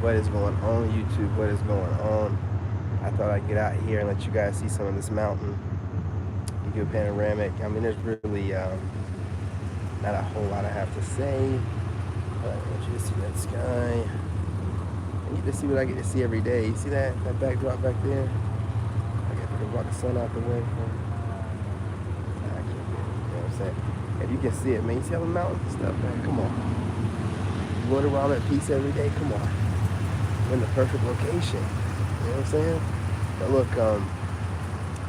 What is going on, YouTube? What is going on? I thought I'd get out here and let you guys see some of this mountain. Give you a panoramic. I mean, there's really not a whole lot I have to say, but I want you to see that sky. I get to see what I get to see every day. You see that backdrop back there? I got to block the sun out the way. I can't get it. You know what I'm saying? If you can see it, man, you see all the mountains and stuff, man. Come on. You want around that piece every day? Come on. We're in the perfect location. You know what I'm saying? But look,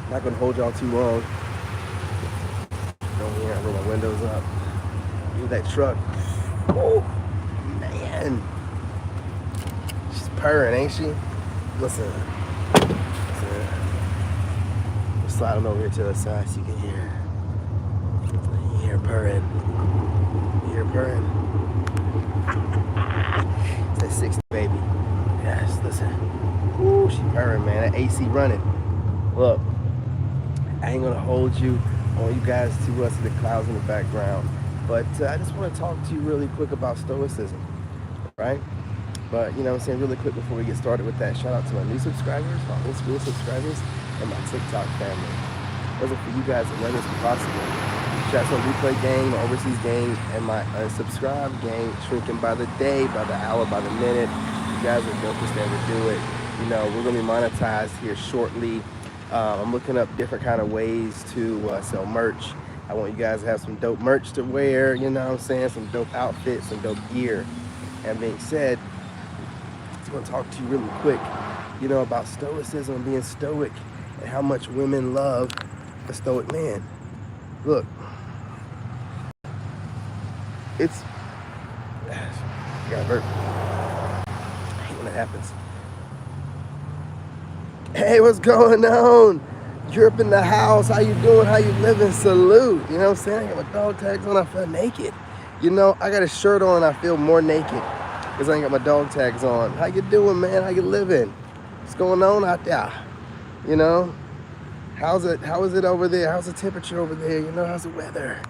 not gonna hold y'all too long. Don't hear I roll my windows up. Hear that truck. Oh man. She's purring, ain't she? Listen. We're sliding over here to the side so you can hear. You hear purring. You hear purring. It's that 60 baby. Yes, listen. Ooh, she purring, man. That AC running. Look, I ain't gonna hold you. I want you guys to see the clouds in the background. But I just want to talk to you really quick about Stoicism, right? But, you know what I'm saying, really quick before we get started with that, shout out to my new subscribers, my old school subscribers, and my TikTok family. It wasn't for you guys that none of this was possible. Shout out to my replay gang, my overseas gang, and my unsubscribed gang, shrinking by the day, by the hour, by the minute. You guys are dopest to ever do it. You know, we're going to be monetized here shortly. I'm looking up different kind of ways to sell merch. I want you guys to have some dope merch to wear, you know what I'm saying? Some dope outfits, some dope gear. That being said, I just want to talk to you really quick, you know, about stoicism and being stoic and how much women love a stoic man. Look, it's, I got hurt. I hate when it happens. Hey, what's going on? You're up in the house. How you doing? How you living? Salute. You know what I'm saying? I got my dog tags on. I feel naked. You know, I got a shirt on. I feel more naked because I ain't got my dog tags on. How you doing, man? How you living? What's going on out there? You know, how is it over there? How's the temperature over there? You know, how's the weather?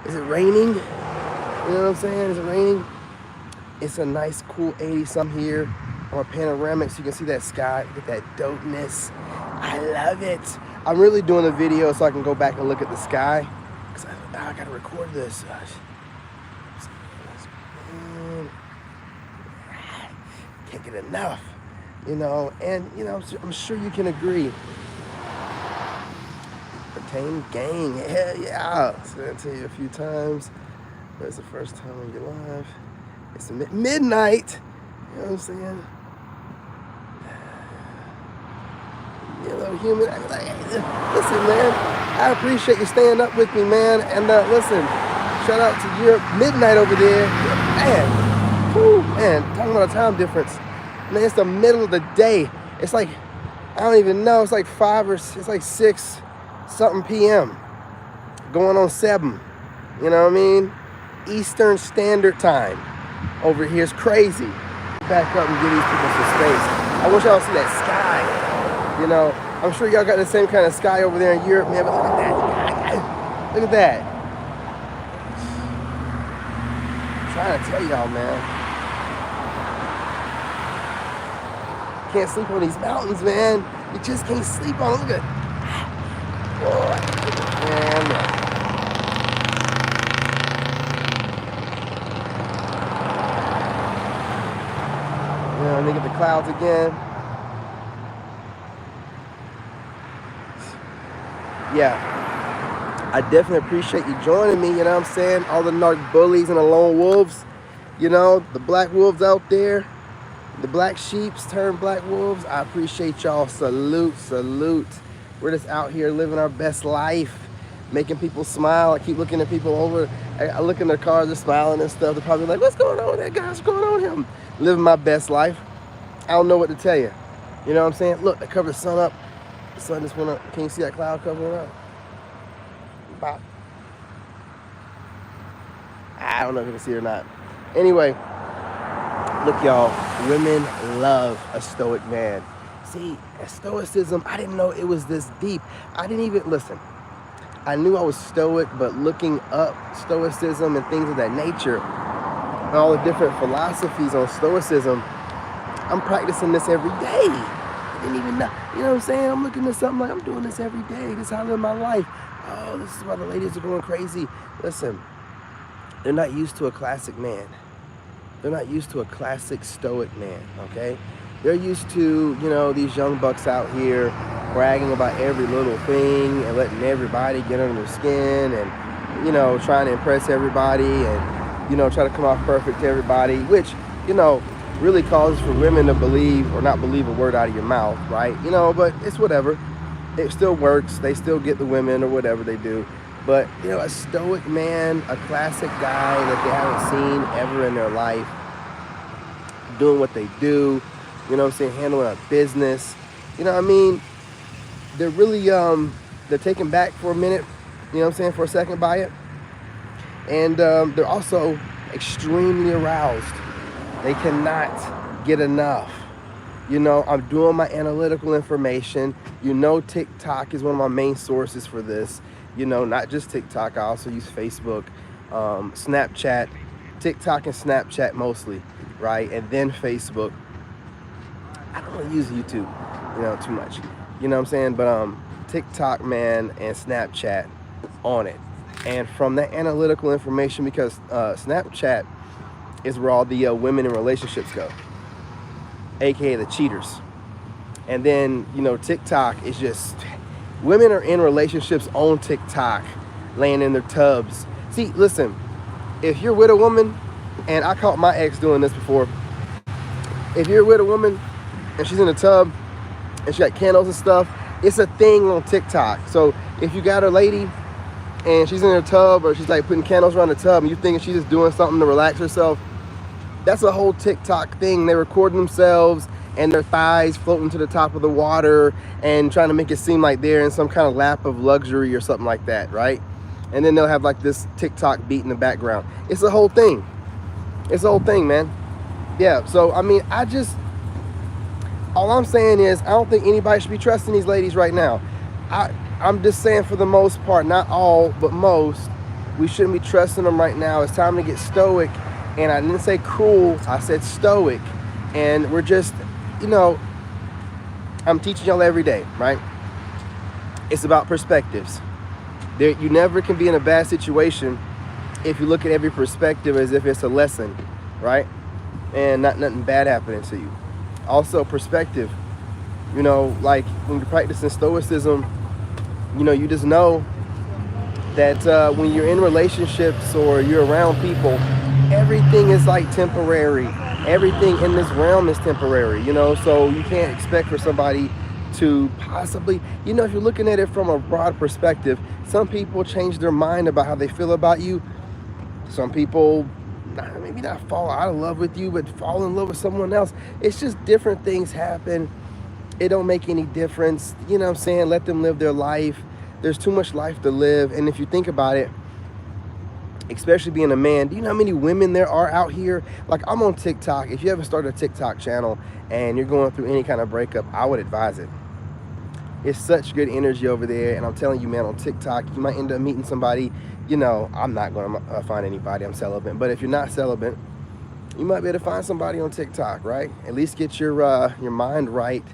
Is it raining? You know what I'm saying? Is it raining? It's a nice, cool 80-something here. On a panoramic so you can see that sky, get that dopeness. I love it. I'm really doing a video so I can go back and look at the sky because I gotta record this. Can't get enough, you know, and you know, I'm sure you can agree. Pertain gang, hell yeah. I said that to you a few times, but it's the first time in your life. It's midnight, you know what I'm saying? You know, human. Like, listen, man. I appreciate you staying up with me, man. And listen, shout out to Europe, midnight over there, man. Whew, man, talking about a time difference, man. It's the middle of the day. It's like I don't even know. It's like 6 something p.m. going on 7. You know what I mean? Eastern Standard Time over here is crazy. Back up and give these people some space. I wish y'all see that sky. You know, I'm sure y'all got the same kind of sky over there in Europe, man, but look at that. Look at that. I'm trying to tell y'all, man. Can't sleep on these mountains, man. You just can't sleep on them. Look at it. Oh, man. You know, look at the clouds again. Yeah, I definitely appreciate you joining me, you know what I'm saying? All the narc bullies and the lone wolves, you know, the black wolves out there, the black sheeps turned black wolves. I appreciate y'all. Salute, salute. We're just out here living our best life, making people smile. I keep looking at people over. I look in their cars, they're smiling and stuff. They're probably like, what's going on with that guy? What's going on with him? Living my best life. I don't know what to tell you. You know what I'm saying? Look, I covered the sun up. The sun just went up. Can you see that cloud covering up? Bop. I don't know if you can see it or not. Anyway, look, y'all. Women love a stoic man. See, stoicism, I didn't know it was this deep. I didn't even, listen, I knew I was stoic, but looking up stoicism and things of that nature, and all the different philosophies on stoicism, I'm practicing this every day. I didn't even know, you know what I'm saying? I'm looking at something like I'm doing this every day. This is how I live my life. Oh, this is why the ladies are going crazy. Listen, they're not used to a classic man. They're not used to a classic stoic man, okay? They're used to, you know, these young bucks out here bragging about every little thing and letting everybody get under their skin and, you know, trying to impress everybody and, you know, try to come off perfect to everybody, which, you know, really causes for women to believe or not believe a word out of your mouth, right? You know, but it's whatever. It still works. They still get the women or whatever they do. But, you know, a stoic man, a classic guy that they haven't seen ever in their life, doing what they do, you know what I'm saying, handling a business, you know what I mean? They're really, they're taken back for a minute, you know what I'm saying, for a second by it. And they're also extremely aroused. They cannot get enough. You know, I'm doing my analytical information. You know, TikTok is one of my main sources for this. You know, not just TikTok, I also use Facebook, Snapchat, TikTok and Snapchat mostly, right? And then Facebook. I don't really use YouTube, you know, too much. You know what I'm saying? But TikTok, man, and Snapchat on it. And from that analytical information, because Snapchat is where all the women in relationships go, aka the cheaters. And then, you know, TikTok is just, women are in relationships on TikTok, laying in their tubs. See, listen, if you're with a woman, and I caught my ex doing this before, if you're with a woman and she's in a tub and she got candles and stuff, it's a thing on TikTok. So if you got a lady and she's in her tub or she's like putting candles around the tub and you thinking she's just doing something to relax herself, that's a whole TikTok thing. They record themselves and their thighs floating to the top of the water and trying to make it seem like they're in some kind of lap of luxury or something like that, right? And then they'll have like this TikTok beat in the background. It's a whole thing. It's a whole thing, man. Yeah, so I mean, all I'm saying is I don't think anybody should be trusting these ladies right now. I'm just saying, for the most part, not all, but most, we shouldn't be trusting them right now. It's time to get stoic. And I didn't say cruel, I said stoic. And we're just, you know, I'm teaching y'all every day, right? It's about perspectives. You never can be in a bad situation if you look at every perspective as if it's a lesson, right? And not nothing bad happening to you. Also, perspective, you know, like when you're practicing stoicism, you know, you just know that when you're in relationships or you're around people, everything is like temporary. Everything in this realm is temporary, you know, so you can't expect for somebody to possibly, you know, if you're looking at it from a broad perspective, some people change their mind about how they feel about you. Some people maybe not fall out of love with you, but fall in love with someone else. It's just different things happen. It don't make any difference. You know what I'm saying? Let them live their life. There's too much life to live. And if you think about it, especially being a man, do you know how many women there are out here? Like, I'm on TikTok. If you haven't started a TikTok channel and you're going through any kind of breakup, I would advise it. It's such good energy over there. And I'm telling you, man, on TikTok, you might end up meeting somebody. You know, I'm not going to find anybody. I'm celibate. But if you're not celibate, you might be able to find somebody on TikTok, right? At least get your mind right.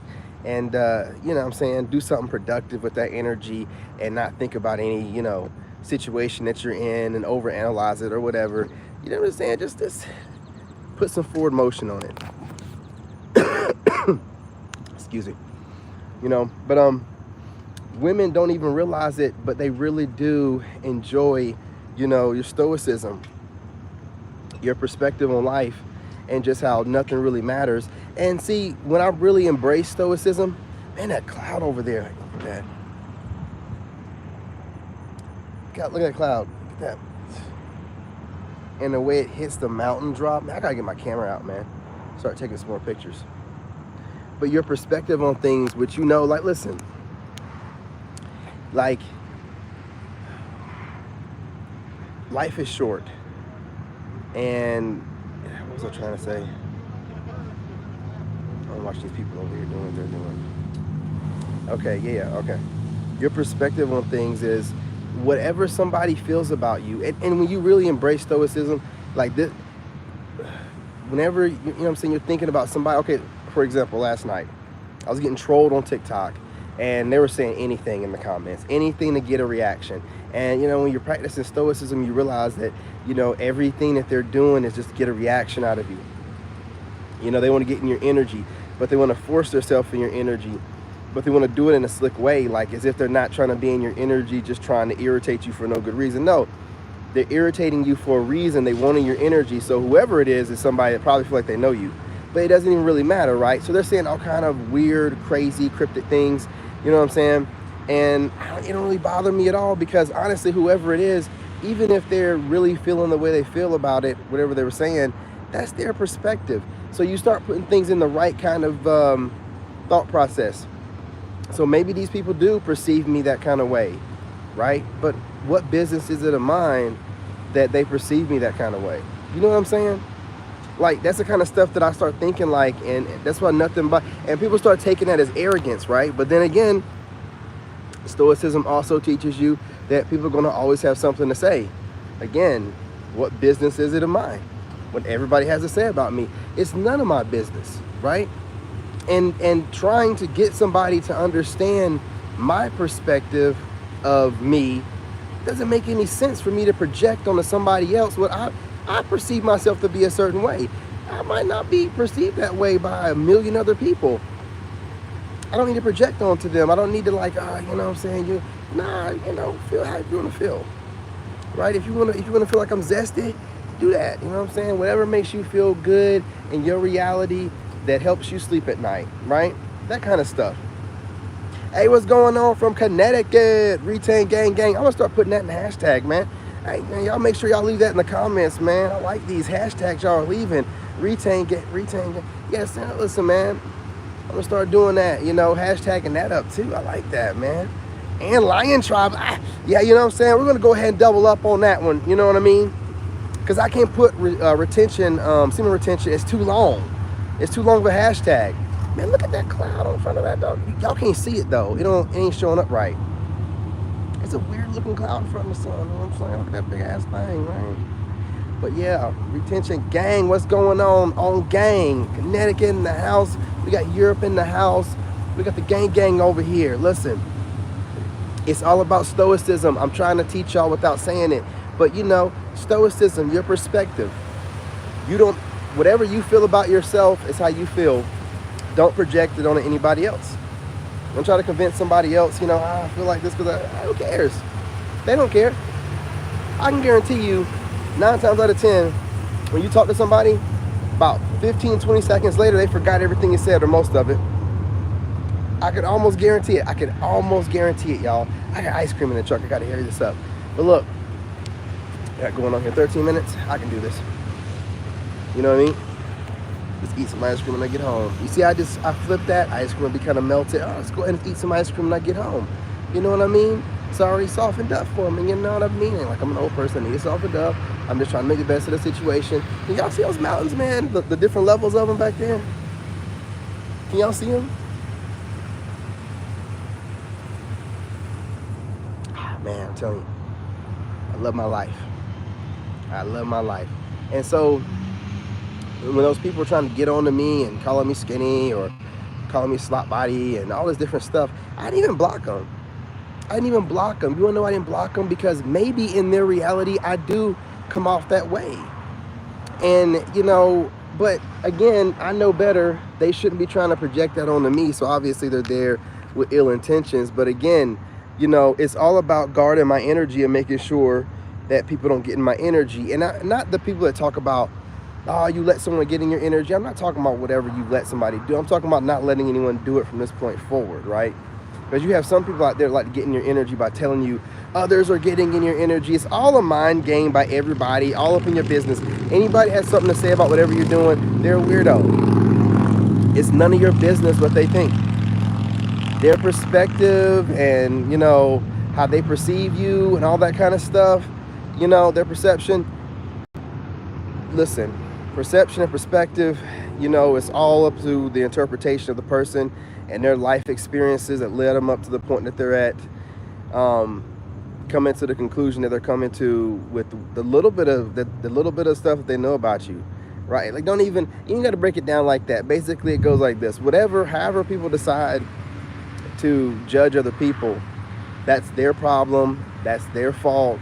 And, you know what I'm saying, do something productive with that energy and not think about any, you know, situation that you're in and overanalyze it or whatever. You know what I'm saying? Just put some forward motion on it. Excuse me. You know, but women don't even realize it, but they really do enjoy, you know, your stoicism, your perspective on life, and just how nothing really matters. And see, when I really embrace stoicism, man, that cloud over there, look at that. God, look at that cloud. Look at that. And the way it hits the mountain drop, man, I gotta get my camera out, man. Start taking some more pictures. But your perspective on things, which, you know, like, listen, like, life is short. And what was I trying to say? I'm watching these people over here doing what they're doing. Okay, yeah, okay. Your perspective on things is whatever somebody feels about you. And when you really embrace stoicism, like this, whenever, you know what I'm saying, you're thinking about somebody, okay, for example, last night, I was getting trolled on TikTok, and they were saying anything in the comments, anything to get a reaction. And, you know, when you're practicing Stoicism, you realize that, you know, everything that they're doing is just to get a reaction out of you. You know, they want to get in your energy, but they want to force themselves in your energy, but they want to do it in a slick way, like as if they're not trying to be in your energy, just trying to irritate you for no good reason. No, they're irritating you for a reason. They want in your energy. So whoever it is somebody that probably feel like they know you, but it doesn't even really matter, right? So they're saying all kind of weird, crazy, cryptic things, you know what I'm saying? And it don't really bother me at all, because honestly, whoever it is, even if they're really feeling the way they feel about it, whatever they were saying, that's their perspective. So you start putting things in the right kind of thought process. So maybe these people do perceive me that kind of way, right? But what business is it of mine that they perceive me that kind of way? You know what I'm saying? Like, that's the kind of stuff that I start thinking like, and that's why nothing but, and people start taking that as arrogance, right? But then again, Stoicism also teaches you that people are going to always have something to say. Again, what business is it of mine? What everybody has to say about me, it's none of my business, right? And trying to get somebody to understand my perspective of me doesn't make any sense for me to project onto somebody else what I perceive myself to be a certain way. I might not be perceived that way by a million other people. I don't need to project onto them. I don't need to like, you know what I'm saying? You know, feel how you want to feel, right? If you want to feel like I'm zesty, do that. You know what I'm saying? Whatever makes you feel good in your reality, that helps you sleep at night, right? That kind of stuff. Hey, what's going on from Connecticut? Retain gang gang. I'm gonna start putting that in the hashtag, man. Hey, man, y'all make sure y'all leave that in the comments, man. I like these hashtags y'all are leaving. Retain gang. Yes, listen, man. I'm gonna start doing that, you know, hashtagging that up too. I like that, man. And Lion Tribe. Yeah, you know what I'm saying? We're gonna go ahead and double up on that one, you know what I mean? Because I can't put retention, semen retention, it's too long. It's too long of a hashtag. Man, look at that cloud in front of that dog. Y'all can't see it though. It ain't showing up right. It's a weird looking cloud in front of the sun. You know what I'm saying? Look at that big ass thing, right? But yeah, retention gang, what's going on gang? Connecticut in the house. We got Europe in the house. We got the gang over here. Listen, it's all about Stoicism. I'm trying to teach y'all without saying it. But you know, Stoicism, your perspective. Whatever you feel about yourself is how you feel. Don't project it on anybody else. Don't try to convince somebody else, you know, I feel like this because who cares? They don't care. I can guarantee you, 9 times out of 10, when you talk to somebody, about 15, 20 seconds later, they forgot everything you said or most of it. I could almost guarantee it. Y'all. I got ice cream in the truck. I got to hurry this up. But look, I got going on here 13 minutes. I can do this. You know what I mean? Just eat some ice cream when I get home. You see, I flipped that. Ice cream will be kind of melted. Oh, let's go ahead and eat some ice cream when I get home. You know what I mean? It's already softened up for me. You know what I mean? Like, I'm an old person. I need it softened up. I'm just trying to make the best of the situation. Can y'all see those mountains, man? The different levels of them back there? Can y'all see them? Man, I'm telling you, I love my life. I love my life. And so, when those people are trying to get on to me and calling me skinny or calling me slot body and all this different stuff, I didn't even block them. You want to know I didn't block them? Because maybe in their reality, I do come off that way. And, you know, but again, I know better. They shouldn't be trying to project that onto me. So obviously they're there with ill intentions. But again, you know, it's all about guarding my energy and making sure that people don't get in my energy. And not the people that talk about, oh, you let someone get in your energy. I'm not talking about whatever you let somebody do. I'm talking about not letting anyone do it from this point forward, right? Because you have some people out there like to get in your energy by telling you others are getting in your energy. It's all a mind game by everybody, all up in your business. Anybody has something to say about whatever you're doing, they're a weirdo. It's none of your business what they think. Their perspective and, you know, how they perceive you and all that kind of stuff, you know, their perception. Listen, perception and perspective, you know, it's all up to the interpretation of the person and their life experiences that led them up to the point that they're at, coming to the conclusion that they're coming to with the little bit of stuff that they know about you. right? Like, don't even, you got to break it down like that. Basically, it goes like this: however people decide to judge other people, that's their problem, that's their fault,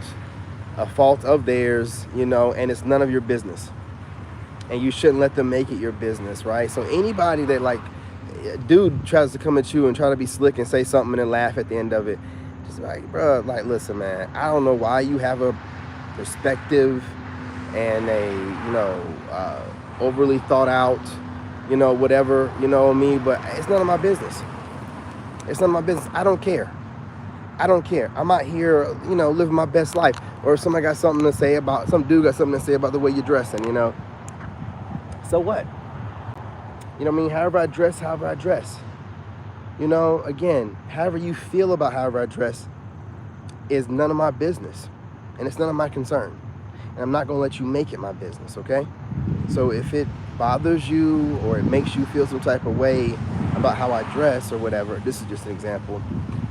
a fault of theirs, and it's none of your business. And you shouldn't let them make it your business, right? So anybody that, like, dude tries to come at you and try to be slick and say something and then laugh at the end of it, just like, bro, like, listen, man, I don't know why you have a perspective and a overly thought out, whatever, but it's none of my business. It's none of my business. I don't care. I'm out here, living my best life. Or if somebody got something to say about, some dude got something to say about the way you're dressing, So what? However I dress, again, however you feel about however I dress is none of my business. And it's none of my concern. And I'm not going to let you make it my business, okay? So if it bothers you or it makes you feel some type of way about how I dress or whatever, this is just an example,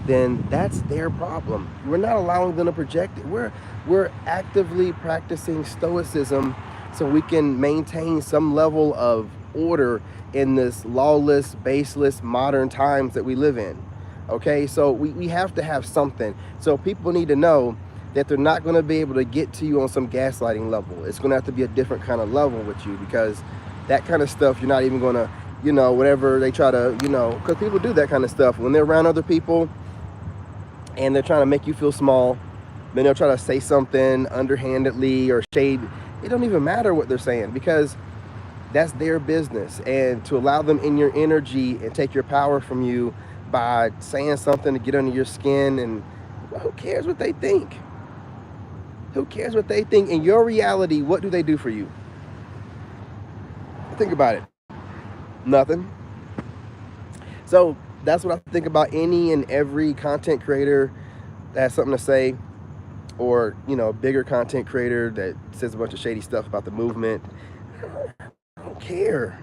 then that's their problem. We're not allowing them to project it. We're actively practicing stoicism so we can maintain some level of order in this lawless, baseless, modern times that we live in. Okay, so we have to have something. So people need to know that they're not going to be able to get to you on some gaslighting level. It's going to have to be a different kind of level with you, because that kind of stuff, you're not even going to, whatever they try to, because people do that kind of stuff. When they're around other people and they're trying to make you feel small, then they'll try to say something underhandedly or shade. It don't even matter what they're saying, because that's their business. And to allow them in your energy and take your power from you by saying something to get under your skin, and who cares what they think? Who cares what they think? In your reality, what do they do for you? Think about it. Nothing. So that's what I think about any and every content creator that has something to say, or, a bigger content creator that says a bunch of shady stuff about the movement. I don't care.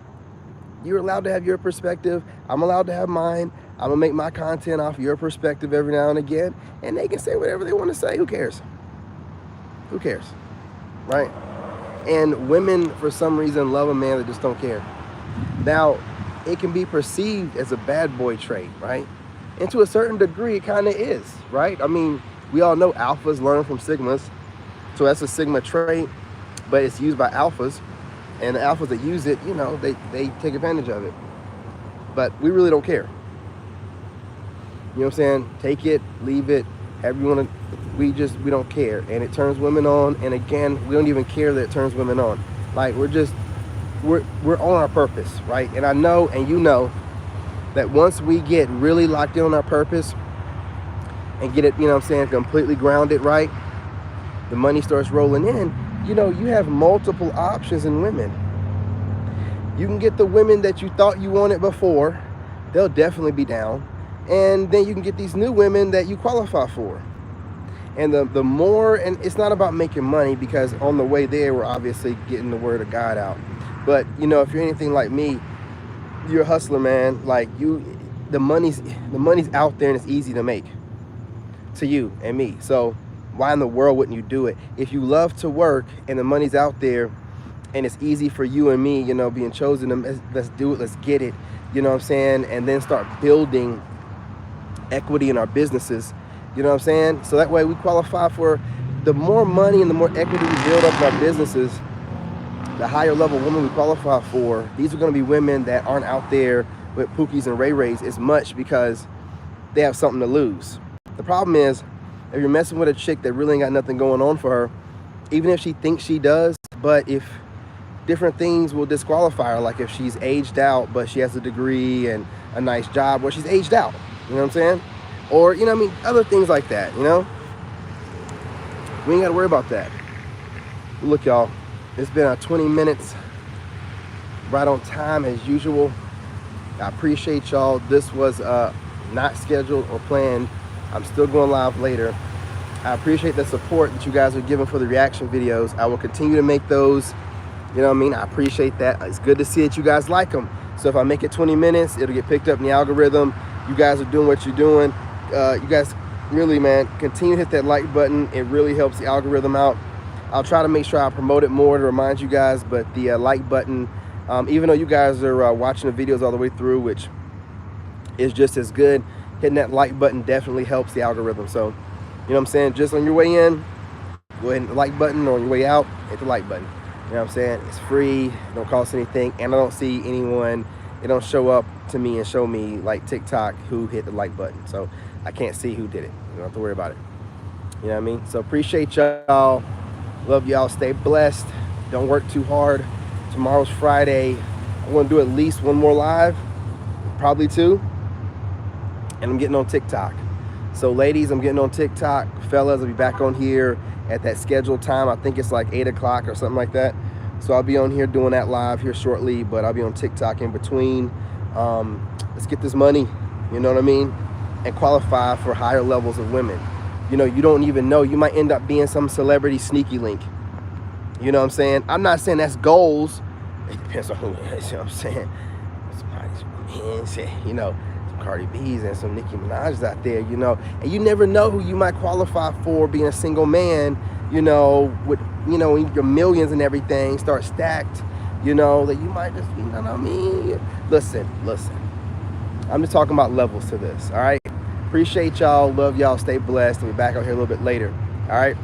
You're allowed to have your perspective. I'm allowed to have mine. I'm going to make my content off your perspective every now and again, and they can say whatever they want to say. Who cares? Who cares? Right? And women, for some reason, love a man that just don't care. Now, it can be perceived as a bad boy trait, right? And to a certain degree, it kind of is, right? We all know alphas learn from sigmas. So that's a sigma trait, but it's used by alphas. And the alphas that use it, they take advantage of it. But we really don't care. You know what I'm saying? Take it, leave it, however you want to. We don't care. And it turns women on. And again, we don't even care that it turns women on. Like, we're on our purpose, right? And I know, and that once we get really locked in on our purpose and get it, completely grounded, right? The money starts rolling in. You have multiple options in women. You can get the women that you thought you wanted before. They'll definitely be down. And then you can get these new women that you qualify for. And the more, and it's not about making money, because on the way there, we're obviously getting the word of God out. But, if you're anything like me, you're a hustler, man. Like, the money's out there and it's easy to make to you and me. So why in the world wouldn't you do it? If you love to work and the money's out there and it's easy for you and me, being chosen, let's do it, let's get it, you know what I'm saying? And then start building equity in our businesses, you know what I'm saying? So that way we qualify for the more money and the more equity we build up in our businesses, the higher level women we qualify for. These are going to be women that aren't out there with Pookies and Ray Rays as much, because they have something to lose. The problem is, if you're messing with a chick that really ain't got nothing going on for her, even if she thinks she does, but if different things will disqualify her, like if she's aged out but she has a degree and a nice job, where she's aged out, you know what I'm saying? Or, other things like that, We ain't got to worry about that. Look, y'all, it's been 20 minutes, right on time as usual. I appreciate y'all. This was not scheduled or planned. I'm still going live later. I appreciate the support that you guys are giving for the reaction videos. I will continue to make those. You know what I mean? I appreciate that. It's good to see that you guys like them. So if I make it 20 minutes, it'll get picked up in the algorithm. You guys are doing what you're doing. You guys really, man, continue to hit that like button. It really helps the algorithm out. I'll try to make sure I promote it more to remind you guys. But the like button, even though you guys are watching the videos all the way through, which is just as good, hitting that like button definitely helps the algorithm. So, you know what I'm saying? Just on your way in, go ahead and hit the like button, or on your way out, hit the like button. You know what I'm saying? It's free, don't cost anything, and I don't see anyone, it don't show up to me and show me like TikTok who hit the like button. So I can't see who did it. You don't have to worry about it. You know what I mean? So appreciate y'all. Love y'all. Stay blessed. Don't work too hard. Tomorrow's Friday. I'm going to do at least one more live, probably two. And I'm getting on TikTok. So ladies, I'm getting on TikTok. Fellas, I'll be back on here at that scheduled time. I think it's like 8 o'clock or something like that. So I'll be on here doing that live here shortly, but I'll be on TikTok in between. Let's get this money, you know what I mean? And qualify for higher levels of women. You know, you don't even know. You might end up being some celebrity sneaky link. You know what I'm saying? I'm not saying that's goals. It depends on who it is, you know what I'm saying? Somebody's, you know, some Cardi B's and some Nicki Minaj's out there, you know. And you never know who you might qualify for being a single man, you know, with, you know, your millions and everything start stacked, you know, that you might just, you know what I mean? Listen. I'm just talking about levels to this, all right? Appreciate y'all. Love y'all. Stay blessed. We'll be back out here a little bit later. All right?